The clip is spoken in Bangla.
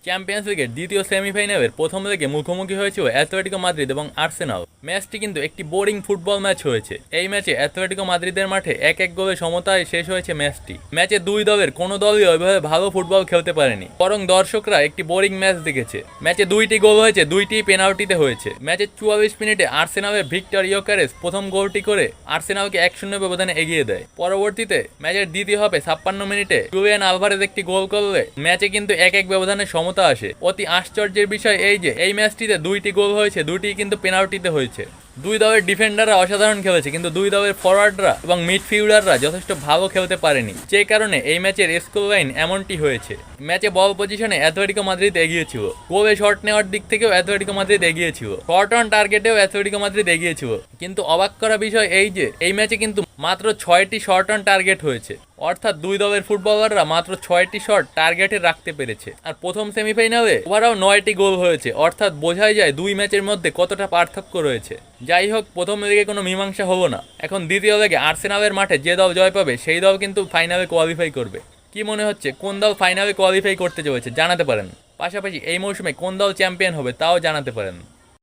চ্যাম্পিয়ন্স লিগের দ্বিতীয় সেমিফাইনালের প্রথম লেগে মুখোমুখি হয়েছিল অ্যাথলেটিকো মাদ্রিদ এবং আর্সেনাল। ম্যাচটি কিন্তু একটি বোরিং ফুটবল ম্যাচ হয়েছে। এই ম্যাচে অ্যাথলেটিকো মাদ্রিদের মাঠে 1-1 গোলে সমতায় শেষ হয়েছে ম্যাচটি। ম্যাচে দুই দলের কোনো দলই ওইভাবে ভালো ফুটবল খেলতে পারেনি, বরং দর্শকরা একটি বোরিং ম্যাচ দেখেছে। ম্যাচে দুইটি গোল হয়েছে, দুইটি পেনাল্টিতে হয়েছে। ম্যাচের 44 মিনিটে আর্সেনালের ভিক্টর ইয়োকারেস প্রথম গোলটি করে আর্সেনালকে 1-0 ব্যবধানে এগিয়ে দেয়। পরবর্তীতে ম্যাচের দ্বিতীয় হাফে 56 মিনিটে জুলিয়ান আলভারেজ একটি গোল করলে ম্যাচে কিন্তু 1-1 ব্যবধানে সমতা আসে। অতি আশ্চর্যের বিষয় এই যে এই ম্যাচটিতে দুইটি গোল হয়েছে, দুইটি কিন্তু পেনাল্টিতে হয়েছে। দুই দলের ডিফেন্ডাররা অসাধারণ খেলেছে, কিন্তু দুই দলের ফরওয়ার্ডরা এবং মিডফিল্ডাররা যথেষ্ট ভালো খেলতে পারেনি, যে কারণে এই ম্যাচের স্কোর লাইন এমনটি হয়েছে। ম্যাচে বল পজিশনে অ্যাথলেটিকো মাদ্রিদ এগিয়ে ছিল, গোলে শট নেওয়ার দিক থেকেও অ্যাথলেটিকো মাদ্রিদ এগিয়ে ছিল, শট অন টার্গেটেও অ্যাথলেটিকো মাদ্রিদ এগিয়ে ছিল। কিন্তু অবাক করা বিষয় এই যে এই ম্যাচে কিন্তু মাত্র 6টি শট অন টার্গেট হয়েছে, অর্থাৎ দুই দলের ফুটবলাররা মাত্র 6টি শট টার্গেটে রাখতে পেরেছে। আর প্রথম সেমিফাইনালে ওভারঅল 9টি গোল হয়েছে, অর্থাৎ বোঝাই যায় দুই ম্যাচের মধ্যে কতটা পার্থক্য রয়েছে। যাই হোক, প্রথম লেগে কোনো মীমাংসা হলো না। এখন দ্বিতীয় লেগে আর্সেনালের মাঠে যে দল জয় পাবে সেই দল কিন্তু ফাইনালে কোয়ালিফাই করবে। কি মনে হচ্ছে কোন দল ফাইনালে কোয়ালিফাই করতে চলেছে জানাতে পারেন। পাশাপাশি এই মৌসুমে কোন দল চ্যাম্পিয়ন হবে তাও জানাতে পারেন।